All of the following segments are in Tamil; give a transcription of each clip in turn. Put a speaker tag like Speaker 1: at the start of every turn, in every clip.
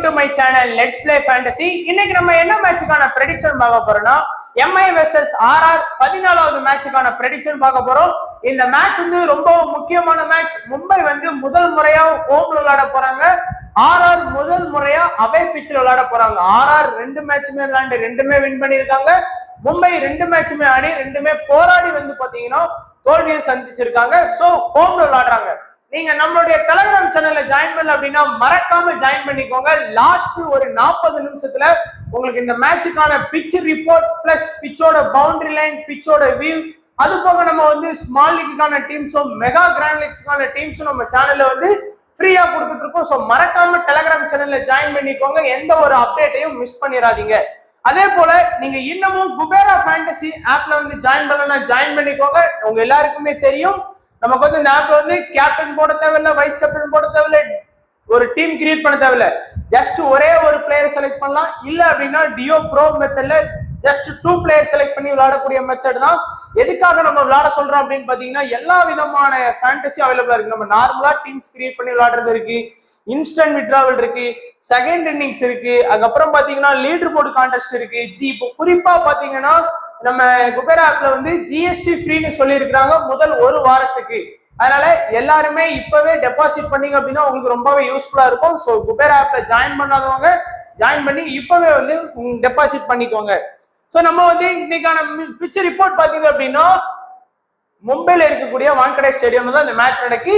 Speaker 1: to my channel Let's Play Fantasy. இன்னைக்கு நம்ம என்ன மேட்சுக்கான prediction பார்க்க போறோம்னா MI vs RR 14வது மேட்சுக்கான prediction பார்க்க போறோம். இந்த மேட்ச் வந்து ரொம்ப முக்கியமான மேட்ச். மும்பை வந்து முதல் முறையா ஹோம்ல விளையாட போறாங்க. RR முதல் முறையா அவே பிட்ச்ல விளையாட போறாங்க. RR ரெண்டு மேட்சுமே விளையாண்டு ரெண்டுமே வின் பண்ணிருக்காங்க. மும்பை ரெண்டு மேட்சுமே ஆடி ரெண்டுமே போராடி வந்து பாத்தீங்கன்னா தோல்வியை சந்திச்சிருக்காங்க. சோ ஹோம்ல விளையாடுறாங்க. நீங்க நம்மளுடைய டெலிகிராம் சேனல்ல ஜாயின் பண்ணல அப்படின்னா மறக்காம ஜாயின் பண்ணிக்கோங்க. லாஸ்ட் ஒரு 40 நிமிஷத்துல உங்களுக்கு இந்த மேட்சுக்கான பிட்ச் ரிப்போர்ட் பிளஸ் பிட்சோட பவுண்டரி லைன், பிட்சோட வியூ, அது போக நம்ம வந்து ஸ்மால் லீக்குக்கான டீம்ஸும் மெகா கிராண்ட் லீக்ஸ்க்கான டீம்ஸும் நம்ம சேனல்ல வந்து ஃப்ரீயா கொடுத்துட்டு இருக்கோம். ஸோ மறக்காம டெலிகிராம் சேனல்ல ஜாயின் பண்ணிக்கோங்க. எந்த ஒரு அப்டேட்டையும் மிஸ் பண்ணிடாதீங்க. அதே போல நீங்க இன்னமும் குபேரா ஃபேண்டசி ஆப்ல வந்து ஜாயின் பண்ணலன்னா ஜாயின் பண்ணிக்கோங்க. உங்க எல்லாருக்குமே தெரியும், நமக்கு வந்து இந்த ஆப்ல வந்து கேப்டன் போட தேவையில்ல, வைஸ் கேப்டன் போட தேவையில்ல, ஒரு டீம் கிரியேட் பண்ண தேவையில்ல. ஜஸ்ட் ஒரே ஒரு பிளேயர் செலக்ட் பண்ணலாம். இல்ல அப்படின்னா டியோ ப்ரோ மெத்தட்ல ஜஸ்ட் 2 பிளேயர் செலக்ட் பண்ணி விளையாடக்கூடிய மெத்தட் தான். எதுக்காக நம்ம விளையாட சொல்றோம் அப்படின்னு பாத்தீங்கன்னா எல்லா விதமான ஃபேண்டசி அவைலபிளா இருக்கு. நம்ம நார்மலா டீம்ஸ் கிரியேட் பண்ணி விளையாடுறது இருக்கு, இன்ஸ்டன்ட் விட்ராவல் இருக்கு, செகண்ட் இன்னிங்ஸ் இருக்கு, அதுக்கப்புறம் பாத்தீங்கன்னா லீடர் போர்டு கான்டெஸ்ட் இருக்கு. இப்போ குறிப்பா பாத்தீங்கன்னா நம்ம குபேரா ஆப்ல வந்து ஜிஎஸ்டி ஃப்ரீன்னு சொல்லி இருக்கிறாங்க முதல் ஒரு வாரத்துக்கு. அதனால எல்லாருமே இப்பவே டெபாசிட் பண்ணீங்க அப்படின்னா உங்களுக்கு ரொம்பவே யூஸ்ஃபுல்லா இருக்கும். ஸோ குபேரா ஆப்ல ஜாயின் பண்ணாதவங்க ஜாயின் பண்ணி இப்பவே வந்து டெபாசிட் பண்ணிக்கோங்க. ஸோ நம்ம வந்து இன்னைக்கான பிட்ச் ரிப்போர்ட் பாத்தீங்க அப்படின்னா மும்பைல இருக்கக்கூடிய வான்கடே ஸ்டேடியம்ல தான் இந்த மேட்ச் நடக்கி.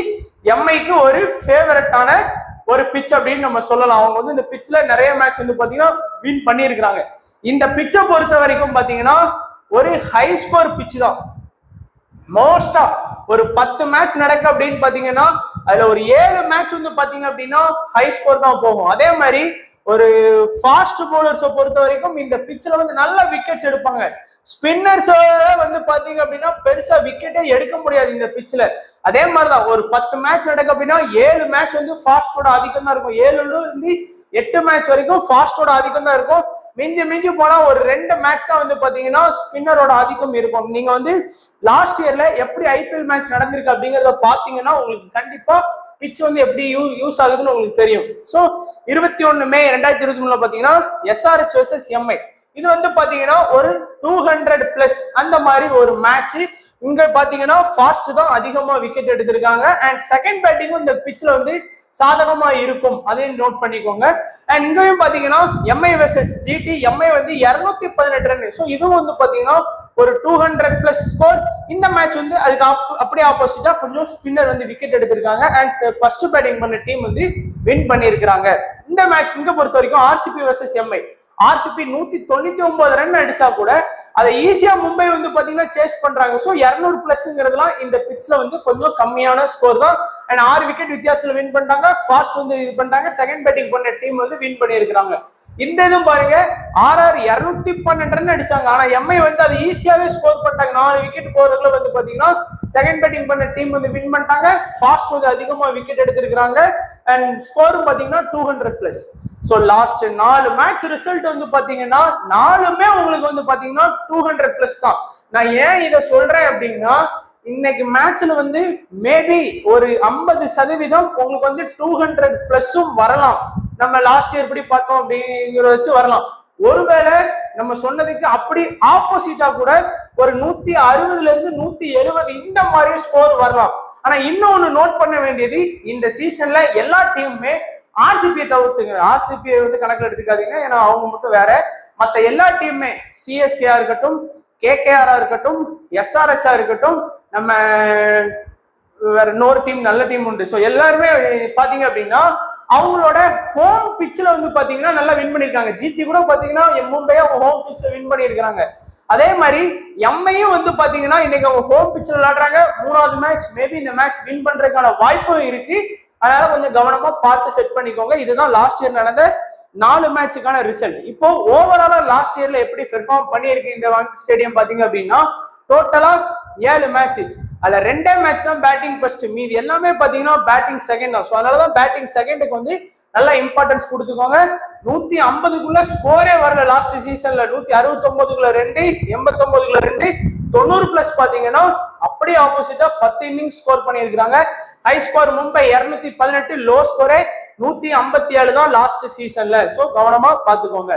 Speaker 1: எம்ஐக்கு ஒரு ஃபேவரட்டான ஒரு பிட்ச் அப்படின்னு நம்ம சொல்லலாம். அவங்க வந்து இந்த பிட்ச்ல நிறைய மேட்ச் வந்து பாத்தீங்கன்னா வின் பண்ணியிருக்கிறாங்க. இந்த பிட்சை பொறுத்த வரைக்கும் பாத்தீங்கன்னா ஒரு ஹை ஸ்கோர் பிட்ச் தான். மோஸ்டா ஒரு 10 மேட்ச் நடக்கு அப்படின்னு பாத்தீங்கன்னா அதுல ஒரு 7 மேட்ச் வந்து பாத்தீங்க அப்படின்னா ஹை ஸ்கோர் தான் போகும். அதே மாதிரி ஒரு ஃபாஸ்ட் பவுலர்ஸை பொறுத்த வரைக்கும் இந்த பிட்ச்ல வந்து நல்ல விக்கெட்ஸ் எடுப்பாங்க. ஸ்பின்னர்ஸ் வந்து பாத்தீங்க அப்படின்னா பெருசா விக்கெட்டே எடுக்க முடியாது இந்த பிட்ச்ல. அதே மாதிரிதான் ஒரு 10 மேட்ச் நடக்கு அப்படின்னா 7 மேட்ச் வந்து ஃபாஸ்டோட ஆதிக்கம் தான் இருக்கும். 7 இருந்து 8 மேட்ச் வரைக்கும் ஃபாஸ்டோட ஆதிக்கம் தான் இருக்கும். மிஞ்சி போனா ஒரு 2 மேட்ச் தான் வந்து பாத்தீங்கன்னா ஸ்பின்னரோட ஆதிக்கம் இருக்கும். நீங்க வந்து லாஸ்ட் இயர்ல எப்படி ஐபிஎல் மேட்ச் நடந்திருக்கு அப்படிங்கறத பாத்தீங்கன்னா உங்களுக்கு கண்டிப்பா பிட்ச் வந்து எப்படி யூஸ் ஆகுதுன்னு உங்களுக்கு தெரியும். ஸோ 21 மே 2023 பாத்தீங்கன்னா எஸ்ஆர்எச் வெர்சஸ் எம்ஐ, இது வந்து பாத்தீங்கன்னா ஒரு 200+ அந்த மாதிரி ஒரு மேட்ச். இங்க பாத்தீங்கன்னா ஃபாஸ்ட் தான் அதிகமா விக்கெட் எடுத்திருக்காங்க. அண்ட் செகண்ட் பேட்டிங்கும் இந்த பிட்ச்ல வந்து சாதகமா இருக்கும், அதையும் நோட் பண்ணிக்கோங்க. அண்ட் இங்கேயும் பாத்தீங்கன்னா எம்ஐ வெர்சஸ் ஜிடி, எம்ஐ வந்து 218 ரன். ஸோ இதுவும் வந்து பாத்தீங்கன்னா ஒரு 200+ ஸ்கோர். இந்த மேட்ச் வந்து அதுக்கு அப்படியே ஆப்போசிட்டா கொஞ்சம் ஸ்பின்னர் வந்து விக்கெட் எடுத்திருக்காங்க. அண்ட் ஃபர்ஸ்ட் பேட்டிங் பண்ண டீம் வந்து வின் பண்ணியிருக்கிறாங்க. இந்த மேட்ச் இங்க பொறுத்த வரைக்கும் RCB versus Mi, RCB 199 run அடிச்சா கூட அதை ஈஸியா மும்பை வந்து பாத்தீங்கன்னா சேஸ் பண்றாங்க. ஸோ 200+ங்கிறதுலாம் இந்த பிட்ச்ல வந்து கொஞ்சம் கம்மியான ஸ்கோர் தான். அண்ட் 6 விக்கெட் வித்தியாசத்துல வின் பண்ணிட்டாங்க. ஃபாஸ்ட் வந்து இது பண்ணிட்டாங்க. செகண்ட் பேட்டிங் பண்ண டீம் வந்து வின் பண்ணியிருக்கிறாங்க. இந்த இதுவும் பாருங்க, RR 212 ரன் அடிச்சாங்க. ஆனா எம்ஐ வந்து அது ஈஸியாவே ஸ்கோர் பண்ணிட்டாங்க. 4 விக்கெட் போறதுக்குள்ள வந்து பாத்தீங்கன்னா செகண்ட் பேட்டிங் பண்ண டீம் வந்து வின் பண்ணிட்டாங்க. ஃபாஸ்ட் வந்து அதிகமா விக்கெட் எடுத்திருக்கிறாங்க. அண்ட் ஸ்கோரும் பாத்தீங்கன்னா 200+. ஸோ லாஸ்ட் 4 மேட்ச் ரிசல்ட் வந்து பாத்தீங்கன்னா 4மே உங்களுக்கு வந்து பாத்தீங்கன்னா 200+ தான். நான் ஏன் இதை சொல்றேன் அப்படின்னா இன்னைக்கு மேட்ச்ல வந்து மேபி ஒரு 50% உங்களுக்கு வந்து 200+ம் வரலாம். நம்ம லாஸ்ட் இயர் எப்படி பார்த்தோம் அப்படிங்கிறத வச்சு வரலாம். ஒருவேளை நம்ம சொன்னதுக்கு அப்படி ஆப்போசிட்டா கூட ஒரு 160 இருந்து 170 இந்த மாதிரி ஸ்கோர் வரலாம். ஆனா இன்னொன்னு நோட் பண்ண வேண்டியது, இந்த சீசன்ல எல்லா டீமுமே ஆர்சிபியை தவிர்த்துங்க. ஆர்சிபியை வந்து கணக்கில் எடுத்துக்காதீங்க, ஏன்னா அவங்க மட்டும் வேற. மற்ற எல்லா டீமுமே சிஎஸ்கேயா இருக்கட்டும், கேகேஆரா இருக்கட்டும், எஸ்ஆர்எச்சா இருக்கட்டும், நம்ம வேற இன்னொரு டீம் நல்ல டீம் உண்டு. ஸோ எல்லாருமே பாத்தீங்க அப்படின்னா அவங்களோட ஹோம் பிட்ச்ல வந்து பாத்தீங்கன்னா நல்லா வின் பண்ணிருக்காங்க. ஜிடி கூட பாத்தீங்கன்னா மும்பையை அவங்க ஹோம் பிட்ச்ல வின் பண்ணியிருக்காங்க. அதே மாதிரி எம்ஐயும் வந்து பாத்தீங்கன்னா இன்னைக்கு அவங்க ஹோம் பிட்ச்ல விளையாடுறாங்க. 3வது மேட்ச் மேபி இந்த மேட்ச் வின் பண்றதுக்கான வாய்ப்பும் இருக்கு. அதனால கொஞ்சம் கவனமா பார்த்து செட் பண்ணிக்கோங்க. இதுதான் லாஸ்ட் இயர் நடந்த 4 மேட்சுக்கான ரிசல்ட். இப்போ ஓவராலா லாஸ்ட் இயர்ல எப்படி பெர்ஃபார்ம் பண்ணியிருக்கு இந்த ஸ்டேடியம் பாத்தீங்க அப்படின்னா டோட்டலா 7 மேட்ச், அதுல 2 மேட்ச் தான் பேட்டிங் ஃபர்ஸ்ட், மீதி எல்லாமே பாத்தீங்கன்னா பேட்டிங் செகண்ட் தான். ஸோ அதனாலதான் பேட்டிங் செகண்டுக்கு வந்து நல்லா இம்பார்ட்டன்ஸ் கொடுத்துக்கோங்க. 150க்குள்ள ஸ்கோரே வரல லாஸ்ட் சீசன்ல. 169க்குள்ள 2, 89க்குள்ள 2, 90+ பாத்தீங்கன்னா அப்படியே ஆப்போசிட்டா 10 இன்னிங்ஸ் ஸ்கோர் பண்ணியிருக்காங்க. ஹை ஸ்கோர் மும்பை 218, லோ ஸ்கோரே 157 தான் லாஸ்ட் சீசன்ல. சோ கவனமா பாத்துக்கோங்க.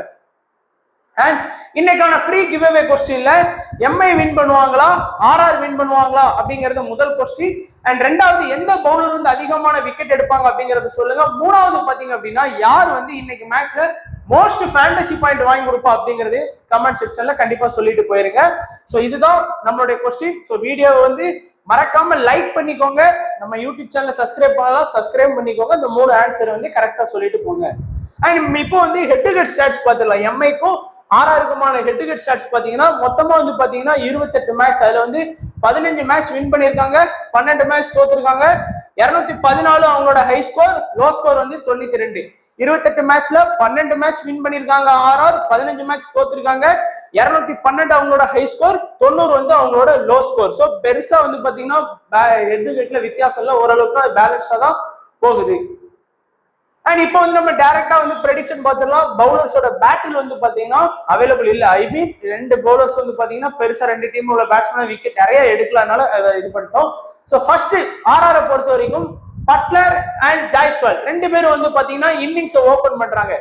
Speaker 1: அண்ட் இன்னைக்கான ஃப்ரீ கிவ் அவே கொஸ்டின்ல எம்ஐ வின் பண்ணுவாங்களா ஆர்ஆர் வின் பண்ணுவாங்களா அப்படிங்கறது முதல் கொஸ்டின். அண்ட் ரெண்டாவது எந்த பவுலர் வந்து அதிகமான விக்கெட் எடுப்பாங்க அப்படிங்கறது சொல்லுங்க. மூணாவது பாத்தீங்க அப்படின்னா யார் வந்து இன்னைக்கு மேட்ச்ல மோஸ்ட் ஃபேண்டசி பாயிண்ட் வாங்கி கொடுப்பா அப்படிங்கிறது கமெண்ட் செக்ஷன்ல கண்டிப்பா சொல்லிட்டு போயிருங்க. சோ இதுதான் நம்மளுடைய கொஸ்டின். சோ வீடியோவை வந்து மறக்காம லைக் பண்ணிக்கோங்க. நம்ம யூடியூப் சேனல் சப்ஸ்கிரைப் பண்ணலாம், சப்ஸ்கிரைப் பண்ணிக்கோங்க. இந்த 3 ஆன்சர் வந்து கரெக்டா சொல்லிட்டு போங்க. அண்ட் இப்போ வந்து ஹெட் டு ஹெட் ஸ்டாட்ஸ் பார்த்துடலாம். எம்ஐக்கும் ஆர்ஆருக்குமான ஹெட் டு ஹெட் ஸ்டாட்ஸ் பாத்தீங்கன்னா மொத்தமா வந்து பாத்தீங்கன்னா 28 மேட்ச். அதுல வந்து 15 மேட்ச் வின் பண்ணிருக்காங்க, 12 மேட்ச் தோத்துருக்காங்க. 214 அவங்களோட ஹை ஸ்கோர், லோ ஸ்கோர் வந்து 92. 28 மேட்ச்ல 12 மேட்ச் வின் பண்ணிருக்காங்க ஆர்ஆர், 15 மேட்ச் தோத்துருக்காங்க. 212 அவங்களோட ஹை ஸ்கோர், 90 வந்து அவங்களோட லோ ஸ்கோர். சோ பெருசா வந்து பாத்தீங்கன்னா ஹெட் டு ஹெட்ல வித்தியாசம் இல்ல, ஓரளவுக்கு பேலன்ஸா தான் போகுது. அண்ட் இப்போ வந்து நம்ம டைரக்டா வந்து ப்ரெடிக்ஷன் பார்த்துடலாம். பவுலர்ஸோட பேட்டில் வந்து பாத்தீங்கன்னா அவைலபிள் இல்ல. ஐ மீன் 2 பவுலர்ஸ் வந்து பாத்தீங்கன்னா பெருசா 2 டீம் உள்ள பேட்ஸ்மேன் விக்கெட் நிறைய எடுக்கலனால இது பண்ணிட்டோம். சோ ஃபர்ஸ்ட் ஆர்ஆரை பொறுத்த வரைக்கும் பட்லர் அண்ட் ஜாய்ஸ்வால் 2 பேரும் வந்து பாத்தீங்கன்னா இன்னிங்ஸ் ஓபன் பண்றாங்க.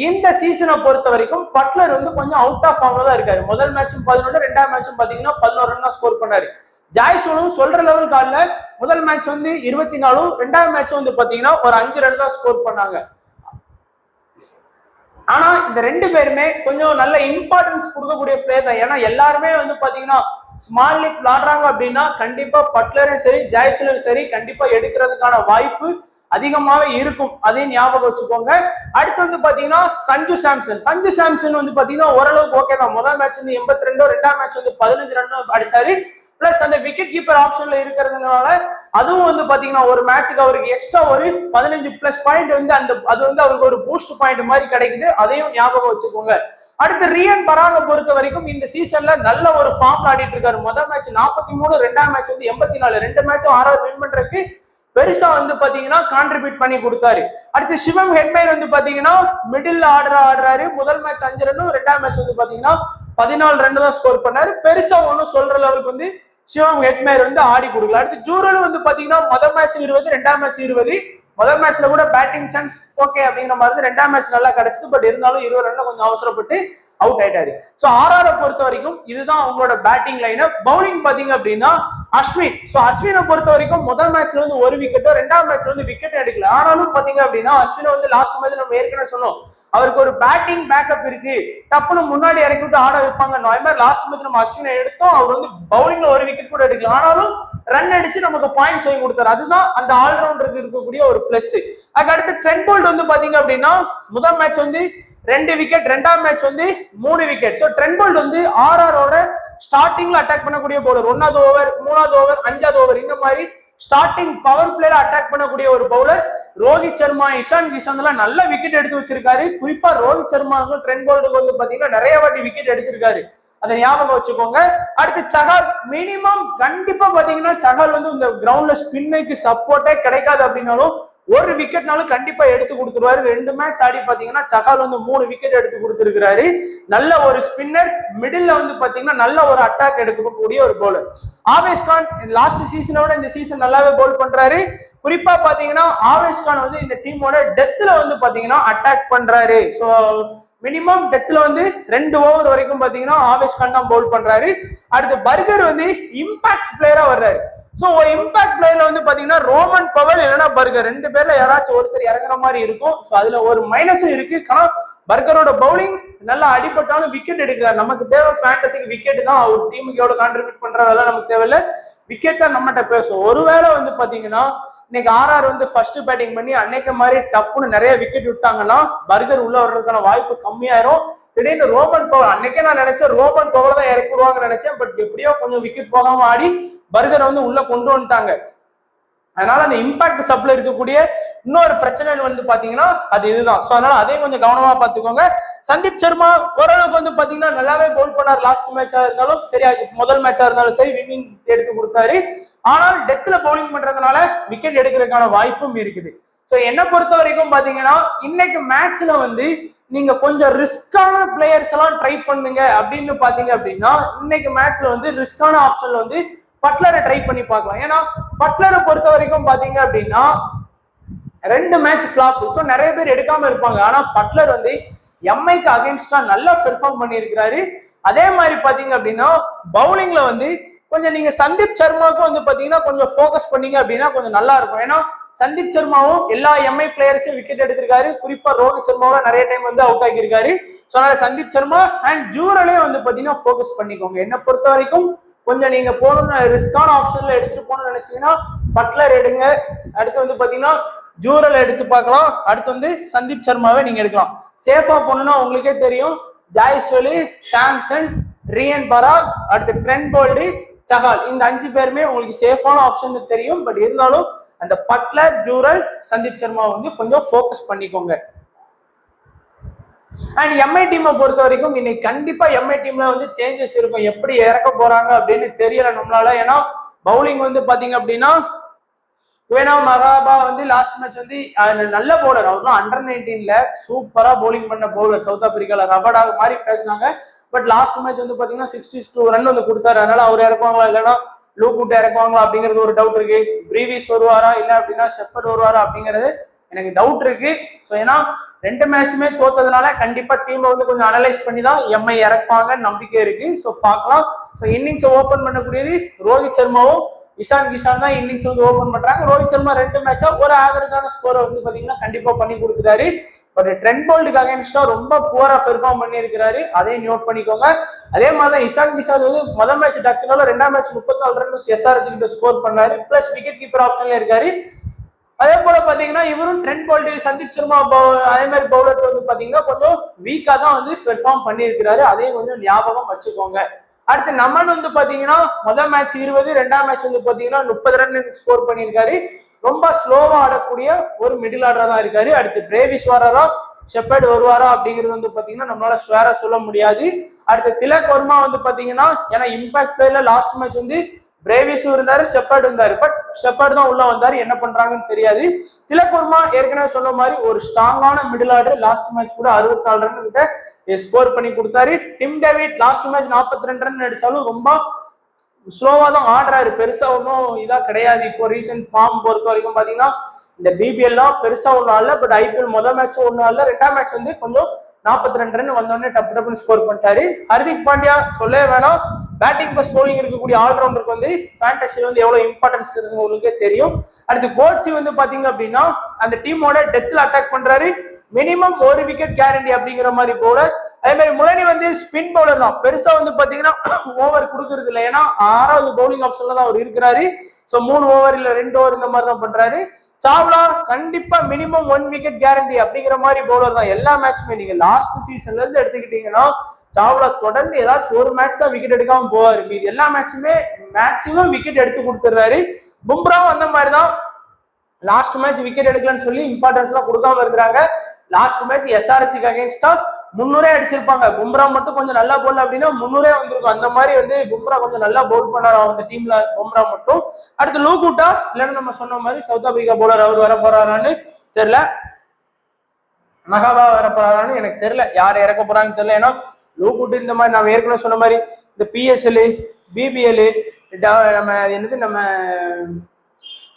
Speaker 1: இந்த சீசனை பொறுத்த வரைக்கும் பட்லர் வந்து கொஞ்சம் அவுட் ஆஃப் ஃபார்ம்ல தான் இருக்காரு. முதல் மேட்சும் 11, ரெண்டாவது மேட்சும் பாத்தீங்கன்னா 11 ரன் தான் ஸ்கோர் பண்ணாரு. ஜாய்ஸ்வாலும் சொல்ற லெவல் கால்ல முதல் மேட்ச் வந்து 24, ரெண்டாவது மேட்ச் வந்து பாத்தீங்கன்னா ஒரு 5 ரன் தான் ஸ்கோர் பண்ணாங்க. ஆனா இந்த 2 பேருமே கொஞ்சம் நல்ல இம்பார்ட்டன்ஸ் கொடுக்கக்கூடிய பிளேயர் தான். ஏன்னா எல்லாருமே வந்து பாத்தீங்கன்னா ஸ்மால் லீக் விளையாடுறாங்க அப்படின்னா கண்டிப்பா பட்லரும் சரி ஜாய்ஸ்வாலும் சரி கண்டிப்பா எடுக்கிறதுக்கான வாய்ப்பு அதிகமாவே இருக்கும். அதையும் ஞாபகம் வச்சுக்கோங்க. அடுத்து வந்து பாத்தீங்கன்னா சஞ்சு சாம்சன் வந்து பாத்தீங்கன்னா ஓரளவுக்கு ஓகே தான். முதல் மேட்ச் வந்து 82, ரெண்டாவது மேட்ச் வந்து 15 ரன் அடிச்சாரு. பிளஸ் அந்த விக்கெட் கீப்பர் ஆப்ஷன்ல இருக்கிறதுனால அதுவும் வந்து பாத்தீங்கன்னா ஒரு மேட்சுக்கு அவருக்கு எக்ஸ்ட்ரா ஒரு 15+ பாயிண்ட் வந்து அது வந்து அவருக்கு ஒரு பூஸ்ட் பாயிண்ட் மாதிரி கிடைக்குது. அதையும் ஞாபகம் வச்சுக்கோங்க. அடுத்து ரியன் பராக பொறுத்த வரைக்கும் இந்த சீசன்ல நல்ல ஒரு ஃபார்ம் ஆடிட்டு இருக்காரு. முதல் மேட்ச் 43, ரெண்டாவது மேட்ச் வந்து 84. 2 மேட்சும் ஆர்ஆர் வின் பண்றதுக்கு பெருசா வந்து பாத்தீங்கன்னா கான்ட்ரிபியூட் பண்ணி கொடுத்தாரு. அடுத்து சிவம் ஹெட்மேயர் வந்து பாத்தீங்கன்னா மிடில் ஆடுறாரு. முதல் மேட்ச் 5 ரன், ரெண்டாவது மேட்ச் வந்து பாத்தீங்கன்னா 14 ரன் தான் ஸ்கோர் பண்ணாரு. பெருசா ஒன்னும் சொல்ற லெவலுக்கு வந்து சிவம் ஹெட்மேயர் வந்து ஆடி கொடுக்கல. அடுத்து ஜூரல் வந்து பாத்தீங்கன்னா முதல் மேட்ச் 20, ரெண்டாவது மேட்ச் 20. முதல் மேட்ச்ல கூட பேட்டிங் சான்ஸ் ஓகே அப்படிங்கிற மாதிரி, ரெண்டாம் மேட்ச் நல்லா கிடைச்சது. பட் இருந்தாலும் 20 ரன்ல கொஞ்சம் அவசரப்பட்டு அவுட் ஆயிட்டாரு. சோ ஆர்ஆரை பொறுத்த வரைக்கும் இதுதான் அவங்களோட பேட்டிங் லைனப். பவுலிங் பாத்தீங்க அப்படின்னா அஸ்வின். சோ அஸ்வினை பொறுத்த வரைக்கும் முதல் மேட்ச்ல வந்து 1 விக்கெட்டோ, ரெண்டாம் மேட்ச்ல வந்து விக்கெட் எடுக்கல. ஆனாலும் பாத்தீங்க அப்படின்னா அஸ்வினை வந்து லாஸ்ட் மேட்ச் நம்ம ஏற்கனவே சொன்னோம், அவருக்கு ஒரு பேட்டிங் பேக்கப் இருக்கு, டப்புனு முன்னாடி இறக்கி விட்டு ஆட வைப்பாங்க. அது மாதிரி லாஸ்ட் மேட்ச் நம்ம அஸ்வினை எடுத்தோம், அவர் வந்து பவுலிங்ல 1 விக்கெட் கூட எடுக்கல. ஆனாலும் ரன் அடிச்சு நமக்கு பாயிண்ட்ஸ் வாங்கி கொடுத்தாரு. அதுதான் அந்த ஆல்ரவுண்டருக்கு இருக்கக்கூடிய ஒரு பிளஸ். அதுக்கு அடுத்து ட்ரெண்ட் போல்ட் வந்து பாத்தீங்க அப்படின்னா முதல் மேட்ச் வந்து 2 விக்கெட், ரெண்டாம் மேட்ச் வந்து 3 விக்கெட். சோ ட்ரெண்ட் போல்ட் வந்து ஆர்ஆரோட ஸ்டார்டிங்ல அட்டாக் பண்ணக்கூடிய பவுலர். 1வது ஓவர், 3வது ஓவர், 5வது ஓவர் இந்த மாதிரி ஸ்டார்டிங் பவர் பிளேல அட்டாக் பண்ணக்கூடிய ஒரு பவுலர். ரோஹித் சர்மா, இஷான் கிஷான் எல்லாம் நல்ல விக்கெட் எடுத்து வச்சிருக்காரு. குறிப்பா ரோஹித் சர்மாவுக்கு ட்ரெண்ட் போல்ட்டுக்கு வந்து பாத்தீங்கன்னா நிறைய வாட்டி விக்கெட் எடுத்திருக்காரு. அதை ஞாபகம் வச்சுக்கோங்க. அடுத்து சஹால் மினிமம் கண்டிப்பா பாத்தீங்கன்னா சஹால் வந்து இந்த கிரவுண்ட்ல ஸ்பின்னுக்கு சப்போர்ட்டே கிடைக்காது அப்படின்னாலும் 1 விக்கெட்னாலும் கண்டிப்பா எடுத்து கொடுத்துருவாரு. 2 மேட்ச் ஆடி பாத்தீங்கன்னா சஹால் வந்து 3 விக்கெட் எடுத்து கொடுத்திருக்கிறாரு. நல்ல ஒரு ஸ்பின்னர், மிடில்ல வந்து பாத்தீங்கன்னா நல்ல ஒரு அட்டாக் எடுக்கக்கூடிய ஒரு பவுலர். ஆவேஷ் கான் லாஸ்ட் சீசனோட இந்த சீசன் நல்லாவே பவுல் பண்றாரு. குறிப்பா பாத்தீங்கன்னா ஆவேஷ் கான் வந்து இந்த டீமோட டெத்ல வந்து பாத்தீங்கன்னா அட்டாக் பண்றாரு. சோ மினிமம் டெத்ல வந்து 2 ஓவர் வரைக்கும் பாத்தீங்கன்னா ஆவேஷ் கான் தான் பவுல் பண்றாரு. அடுத்து பர்கர் வந்து இம்பாக்ட் பிளேயரா வர்றாரு. சோ ஒரு இம்பாக்ட் பிளேயர்ல வந்து பாத்தீங்கன்னா ரோமன் பவல் இல்லைன்னா பர்கர் 2 பேர்ல யாராச்சும் ஒருத்தர் இறங்குற மாதிரி இருக்கும். சோ அதுல ஒரு மைனஸும் இருக்கு. ஆனா பர்கரோட பவுலிங் நல்லா அடிபட்டாலும் விக்கெட் எடுக்கிறார். நமக்கு தேவை ஃபேண்டசிக்கு விக்கெட் தான். ஒரு டீமுக்கு எவ்வளவு கான்ட்ரிபியூட் பண்றதெல்லாம் நமக்கு தேவையில்ல, விக்கெட் தான் நம்மகிட்ட பேசும். ஒருவேளை வந்து பாத்தீங்கன்னா இன்னைக்கு ஆர்ஆர் வந்து ஃபர்ஸ்ட் பேட்டிங் பண்ணி அன்னைக்கு மாதிரி டப்புன்னு நிறைய விக்கெட் விட்டாங்கன்னா பர்கர் உள்ள வர்றதுக்கான வாய்ப்பு கம்மியாயிரும். திடீர்னு ரோமன் பவர், அன்னைக்கே நான் நினைச்சேன் ரோமன் பவர் தான் இறக்கி விடுவாங்கன்னு நினைச்சேன். பட் எப்படியோ கொஞ்சம் விக்கெட் போகாம ஆடி பர்கரை வந்து உள்ள கொண்டு வந்துட்டாங்க. அதனால அந்த இம்பாக்ட் சப்ல இருக்கக்கூடிய இன்னொரு பிரச்சனை வந்து பாத்தீங்கன்னா அது இதுதான். சோ அதனால அதையும் கொஞ்சம் கவனமா பாத்துக்கோங்க. சந்தீப் சர்மா ஓரளவுக்கு வந்து பாத்தீங்கன்னா நல்லாவே பவுல் பண்ணார். லாஸ்ட் மேட்சா இருந்தாலும் சரியா, முதல் மேட்சா இருந்தாலும் சரி வின்னிங் எடுத்து கொடுத்தாரு. ஆனால் டெத்ல பவுலிங் பண்றதுனால விக்கெட் எடுக்கிறதுக்கான வாய்ப்பும் இருக்குது. சோ என்ன பொறுத்த வரைக்கும் பாத்தீங்கன்னா இன்னைக்கு மேட்ச்ல வந்து நீங்க கொஞ்சம் ரிஸ்கான பிளேயர்ஸ் எல்லாம் ட்ரை பண்ணுங்க அப்படின்னு பாத்தீங்க அப்படின்னா இன்னைக்கு மேட்ச்ல வந்து ரிஸ்கான ஆப்ஷன்ல வந்து பட்லரை ட்ரை பண்ணி பார்க்கலாம். ஏன்னா பட்லரை பொறுத்த வரைக்கும் பாத்தீங்க அப்படின்னா 2 மேட்ச் ஃபிளாப். ஸோ நிறைய பேர் எடுக்காம இருப்பாங்க. ஆனா பட்லர் வந்து எம்ஐக்கு அகைன்ஸ்டா நல்லா பெர்ஃபார்ம் பண்ணியிருக்கிறாரு. அதே மாதிரி பாத்தீங்க அப்படின்னா பவுலிங்ல வந்து கொஞ்சம் நீங்க சந்தீப் சர்மாவுக்கும் வந்து பாத்தீங்கன்னா கொஞ்சம் ஃபோக்கஸ் பண்ணீங்க அப்படின்னா கொஞ்சம் நல்லா இருக்கும். ஏன்னா சந்தீப் சர்மாவும் எல்லா எம்ஐ பிளேயர்ஸையும் விக்கெட் எடுத்திருக்காரு. குறிப்பா ரோஹித் சர்மாவோட நிறைய டைம் வந்து அவுட் ஆகியிருக்காரு. ஸோ அதனால சந்தீப் சர்மா அண்ட் ஜூரலே வந்து பாத்தீங்கன்னா ஃபோக்கஸ் பண்ணிக்கோங்க. என்ன பொறுத்த வரைக்கும் கொஞ்சம் நீங்க போகணும்னு ரிஸ்கான ஆப்ஷன்ல எடுத்துட்டு போகணும்னு நினைச்சீங்கன்னா பட்லர் எடுங்க. அடுத்து வந்து பாத்தீங்கன்னா ஜூரல் எடுத்து பார்க்கலாம். அடுத்து வந்து சந்தீப் சர்மாவை நீங்க எடுக்கலாம். சேஃபா போகணும்னா உங்களுக்கே தெரியும் ஜாய்ஸ்வலி, சாம்சன், ரியன் பராக், அடுத்து ட்ரெண்ட் போல்ட், சஹால், இந்த 5 பேருமே உங்களுக்கு சேஃபான ஆப்ஷன் தெரியும். பட் இருந்தாலும் அந்த பட்லர், ஜூரல், சந்தீப் சர்மா வந்து கொஞ்சம் ஃபோக்கஸ் பண்ணிக்கோங்க. அண்ட் எம்ஐ டீமை பொறுத்த வரைக்கும் இன்னைக்கு கண்டிப்பா எம்ஐ டீம்ல வந்து சேஞ்சஸ் இருக்கும். எப்படி இறக்க போறாங்க அப்படின்னு தெரியல நம்மளால. ஏன்னா பவுலிங் வந்து பாத்தீங்க அப்படின்னா குவேனா மகாபா வந்து லாஸ்ட் மேட்ச் வந்து நல்ல பவுலர். அவர்லாம் அண்டர் 19ல சூப்பரா பவுலிங் பண்ண பவுலர். சவுத் ஆப்பிரிக்கால ரபடாக மாதிரி பேசினாங்க. பட் லாஸ்ட் மேட்ச் வந்து பாத்தீங்கன்னா 62 ரன் வந்து கொடுத்தாரு. அதனால அவர் இறக்குவாங்களா இல்லைன்னா லூகுட்டை இறக்குவாங்களா அப்படிங்கிறது ஒரு டவுட் இருக்கு. பிரீவிஸ் வருவாரா இல்ல அப்படின்னா ஷெப்பர்ட் வருவாரா அப்படிங்கிறது எனக்கு டவுட் இருக்கு. ஸோ ஏன்னா 2 மேட்சுமே தோத்ததுனால கண்டிப்பா டீமை வந்து கொஞ்சம் அனலைஸ் பண்ணி தான் எம்ஐ இறக்குவாங்க நம்பிக்கை இருக்கு. ஸோ பார்க்கலாம். ஸோ இன்னிங்ஸ் ஓபன் பண்ணக்கூடியது ரோஹித் சர்மாவும் இஷான் கிஷான் தான் இன்னிங்ஸ் வந்து ஓபன் பண்றாங்க. ரோஹித் சர்மா 2 மேட்சா ஒரு ஆவரேஜான ஸ்கோரை வந்து பாத்தீங்கன்னா கண்டிப்பா பண்ணி கொடுத்துட்டாரு. பட் ட்ரெண்ட் போல்டுக்கு அகைன்ஸ்டா ரொம்ப புவரா பெர்ஃபார்ம் பண்ணி இருக்கிறாரு. அதையும் நோட் பண்ணிக்கோங்க. அதே மாதிரி தான் இஷான் கிஷான் வந்து முதல் மேட்ச் டக்குனால 2ஆம் மேட்ச் 34 ரன் எஸ்ஆர்ஹெச் கிட்ட ஸ்கோர் பண்ணாரு. பிளஸ் விக்கெட் கீப்பர் ஆப்ஷன்ல இருக்காரு. அதே போல பாத்தீங்கன்னா இவரும் ட்ரெண்ட் போல்ட், சந்தீப் சர்மா அதே மாதிரி பவுலர் வந்து பாத்தீங்கன்னா கொஞ்சம் வீக்கா தான் வந்து பெர்ஃபார்ம் பண்ணி இருக்கிறாரு. அதையும் கொஞ்சம் ஞாபகம் வச்சுக்கோங்க. அடுத்து நமன் வந்து பாத்தீங்கன்னா முதல் மேட்ச் 20, 2ஆம் மேட்ச் வந்து பாத்தீங்கன்னா 30 ரன் ஸ்கோர் பண்ணியிருக்காரு. ரொம்ப ஸ்லோவா ஆடக்கூடிய ஒரு மிடில் ஆர்டரா தான் இருக்காரு. அடுத்து பிரேவிஸ் வராரா ஷெப்பர்ட் வருவாரா அப்படிங்கிறது வந்து பாத்தீங்கன்னா நம்மளால ஸ்வேரா சொல்ல முடியாது. அடுத்து திலக் வர்மா வந்து பாத்தீங்கன்னா ஏன்னா இம்பாக்ட் பிளேயர்ல லாஸ்ட் மேட்ச் வந்து பிரேவிஸும் இருந்தாரு, ஷெப்பர்ட் இருந்தாரு. பட் ஷெப்பர்ட் தான் உள்ள வந்தாரு. என்ன பண்றாங்கன்னு தெரியாது. திலக் வர்மா ஏற்கனவே சொன்ன மாதிரி ஒரு ஸ்ட்ராங்கான மிடில் ஆர்டர். லாஸ்ட் மேட்ச் கூட 64 ரன் கிட்ட ஸ்கோர் பண்ணி கொடுத்தாரு. Tim David last match 42 run அடிச்சாலும் ரொம்ப ஸ்லோவா தான் ஆடுறாரு. பெருசா ஒன்றும் இதா கிடையாது. இப்போ ரீசெண்ட் ஃபார்ம் பொறுத்த வரைக்கும் பாத்தீங்கன்னா இந்த பிபிஎல்லாம் பெருசா ஒன்றும் ஆடல. பட் ஐபிஎல் முதல் மேட்ச் ஒன்றும் ஆடல. 2ஆம் மேட்ச் வந்து கொஞ்சம் 42 ரன் வந்தோடனே டப்பு டப்புன்னு ஸ்கோர் பண்ணிட்டாரு. ஹர்திக் பாண்டியா சொல்லவே வேணாம். பேட்டிங் பிளஸ் பவுலிங் இருக்கக்கூடிய ஆல்ரவுண்டருக்கு வந்து ஃபேண்டஸில வந்து எவ்வளவு இம்பார்ட்டன்ஸ் இருக்குன்னு உங்களுக்கே தெரியும். அடுத்து கோட்ஸி வந்து பாத்தீங்க அப்படின்னா அந்த டீமோட டெத்ல அட்டாக் பண்றாரு. மினிமம் 1 விக்கெட் கேரண்டி அப்படிங்கிற மாதிரி பவுலர். அதே மாதிரி முலனி வந்து ஸ்பின் பவுலர் தான். பெருசா வந்து பாத்தீங்கன்னா ஓவர் கொடுக்கறது இல்லை. ஏன்னா 6வது பவுலிங் ஆப்ஷன்ல தான் அவர் இருக்கிறாரு. ஸோ 3 ஓவர் இல்ல 2 ஓவர் இந்த மாதிரி தான் பண்றாரு. சாவ்லா கண்டிப்பா மினிமம் 1 விக்கெட் கேரண்டி அப்படிங்கிற மாதிரி பவுலர் தான். எல்லா மேட்சுமே நீங்க லாஸ்ட் சீசன்ல இருந்து எடுத்துக்கிட்டீங்கன்னா சாவ்லா தொடர்ந்து ஏதாச்சும் ஒரு மேட்ச் தான் விக்கெட் எடுக்காம போவாரு. இது எல்லா மேட்சுமே மேக்சிமம் விக்கெட் எடுத்து கொடுத்துறாரு. பும்ராவும் அந்த மாதிரி தான். லாஸ்ட் மேட்ச் விக்கெட் எடுக்கலன்னு சொல்லி இம்பார்ட்டன்ஸ் எல்லாம் கொடுக்காம இருக்கிறாங்க. லாஸ்ட் மேட்ச் எஸ்ஆர்ஹெச்க்கு அகைன்ஸ்டா 300 அடிச்சிருப்பாங்க. பும்ரா மட்டும் கொஞ்சம் நல்லா போடல அப்படின்னா 300 வந்திருக்கும். அந்த மாதிரி வந்து பும்ரா கொஞ்சம் நல்லா பவுல் பண்ணாரு அந்த டீம்ல பும்ரா மட்டும். அடுத்து லூகுட்டா இல்லைன்னு நம்ம சொன்ன மாதிரி சவுத் ஆப்பிரிக்கா பவுலர் அவர் வர போறாரான்னு தெரியல. மகாபா வர போறாரான்னு எனக்கு தெரியல. யார் இறக்க போறான்னு தெரியல. ஏன்னா லூகுட்டு இந்த மாதிரி நான் ஏற்கனவே சொன்ன மாதிரி இந்த பிஎஸ்எல், பிபிஎல், நம்ம என்னது நம்ம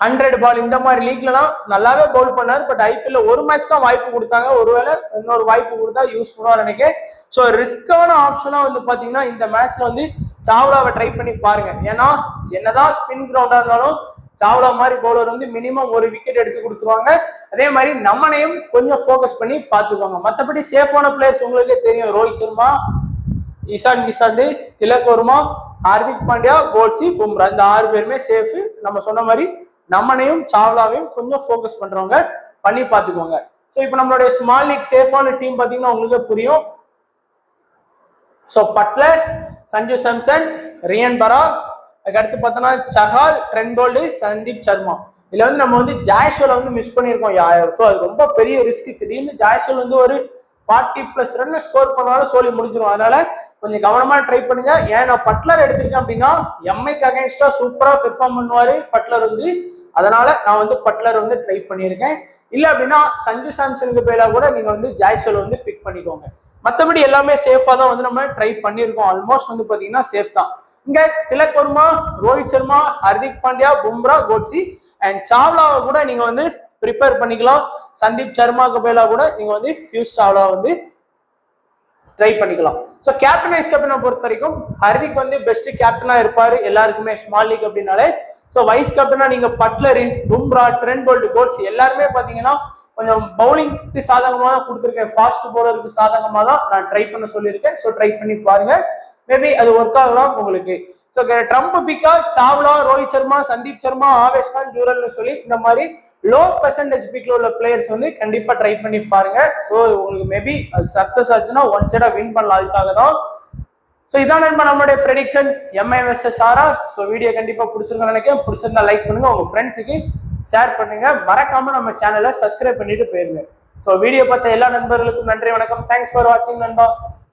Speaker 1: 100 பால் இந்த மாதிரி லீக்லாம் நல்லாவே பவுல் பண்ணாரு. பட் ஐபிஎல்ல ஒரு மேட்ச் தான் வாய்ப்பு கொடுத்தாங்க. ஒருவேளை இன்னொரு வாய்ப்பு கொடுத்தா யூஸ் பண்ணுவார் நினைக்கிறேன். ஸோ ரிஸ்கான ஆப்ஷனா வந்து பாத்தீங்கன்னா இந்த மேட்ச்ல வந்து சாவ்லாவை ட்ரை பண்ணி பாருங்க. ஏன்னா என்னதான் ஸ்பின் கிரவுண்டா இருந்தாலும் சாவ்லா மாதிரி பவுலர் வந்து மினிமம் 1 விக்கெட் எடுத்து கொடுத்துருவாங்க. அதே மாதிரி நம்மனையும் கொஞ்சம் ஃபோக்கஸ் பண்ணி பார்த்துக்குவாங்க. மற்றபடி சேஃபான பிளேயர்ஸ் உங்களுக்கே தெரியும். ரோஹித் சர்மா, இஷான் கிஷான், திலக் வர்மா, ஹார்திக் பாண்டியா, கோட்ஸி, பும்ரா இந்த 6 பேருமே சேஃப். நம்ம சொன்ன மாதிரி நம்மனையும் சாவ்லாவையும் கொஞ்சம் ஃபோக்கஸ் பண்றவங்க பண்ணி பார்த்துக்கோங்க. ஸோ இப்போ நம்மளுடைய ஸ்மால் லீக் சேஃபான டீம் பார்த்தீங்கன்னா உங்களுக்கு புரியும். ஸோ பட்லர், சஞ்சு சாம்சன், ரியன் பராக், அதுக்கடுத்து பார்த்தோம்னா சஹால், ட்ரெண்ட் போல்ட், சந்தீப் சர்மா. இதுல வந்து நம்ம வந்து ஜாய்ஸ்வலை வந்து மிஸ் பண்ணியிருக்கோம். ஸோ அது ரொம்ப பெரிய ரிஸ்க். திடீர்னு ஜாய்ஸ்வல் வந்து ஒரு 40+ ரன் ஸ்கோர் பண்ணாலும் சோலி முடிஞ்சிடும். அதனால கொஞ்சம் கவனமா ட்ரை பண்ணுங்க. ஏன் நான் பட்லர் எடுத்திருக்கேன் அப்படின்னா எம்ஐக்கு அகைன்ஸ்டா சூப்பரா பெர்ஃபார்ம் பண்ணுவாரு பட்லர் வந்து. அதனால நான் வந்து பட்லர் வந்து ட்ரை பண்ணியிருக்கேன். இல்லை அப்படின்னா சஞ்சு சாம்சனுக்கு பேரா கூட நீங்க வந்து ஜாய்ஸ்வல் வந்து பிக் பண்ணிக்கோங்க. மற்றபடி எல்லாமே சேஃபா தான் வந்து நம்ம ட்ரை பண்ணியிருக்கோம். ஆல்மோஸ்ட் வந்து பாத்தீங்கன்னா சேஃப் தான். இங்க திலக் வர்மா, ரோஹித் சர்மா, ஹர்திக் பாண்டியா, பும்ரா, கோட்ஸி அண்ட் சாவ்லாவை கூட நீங்க வந்து ப்ரிப்பேர் பண்ணிக்கலாம். சந்தீப் சர்மாக்கு பதிலாக கூட நீங்க வந்து ஃபியூஸ் சாவ்லா வந்து ட்ரை பண்ணிக்கலாம். ஸோ கேப்டன் வைஸ் கேப்டனை பொறுத்த வரைக்கும் ஹர்திக் வந்து பெஸ்ட் கேப்டனா இருப்பாரு எல்லாருக்குமே ஸ்மால் லீக் அப்படின்னாலே. ஸோ வைஸ் கேப்டனா நீங்க Buttler, Bumrah, Trent Boult, Coetzee எல்லாருமே பாத்தீங்கன்னா கொஞ்சம் பவுலிங்க்கு சாதகமாக தான் கொடுத்துருக்கேன். ஃபாஸ்ட் பவுலருக்கு சாதகமாக தான் நான் ட்ரை பண்ண சொல்லியிருக்கேன். ஸோ ட்ரை பண்ணி பாருங்க, மேபி அது ஒர்க் ஆகலாம் உங்களுக்கு. ஸோ ட்ரம்ப் பிக்கா சாவ்லா, ரோஹித் சர்மா, சந்தீப் சர்மா, ஆவேஷ் கான், ஜூரல்னு சொல்லி இந்த மாதிரி லோ பெர்சன்டேஜ் பிக்ல உள்ள பிளேயர்ஸ் வந்து கண்டிப்பா ட்ரை பண்ணி பாருங்க. ஸோ உங்களுக்கு மேபி அது சக்சஸ் ஆச்சுன்னா ஒன் சைடா வின் பண்ணலாம். அதுக்காக தான். ஸோ இதான் நம்மளுடைய prediction MI versus RR. So video கண்டிப்பா பிடிச்சிருக்கேன் நினைக்கிறேன். பிடிச்சிருந்தா லைக் பண்ணுங்க, உங்க ஃப்ரெண்ட்ஸுக்கு ஷேர் பண்ணுங்க, மறக்காம நம்ம சேனலை சப்ஸ்கிரைப் பண்ணிட்டு போயிருங்க. ஸோ வீடியோ பார்த்த எல்லா நண்பர்களுக்கும் நன்றி, வணக்கம். தேங்க்ஸ் ஃபார் வாட்சிங் நண்பா.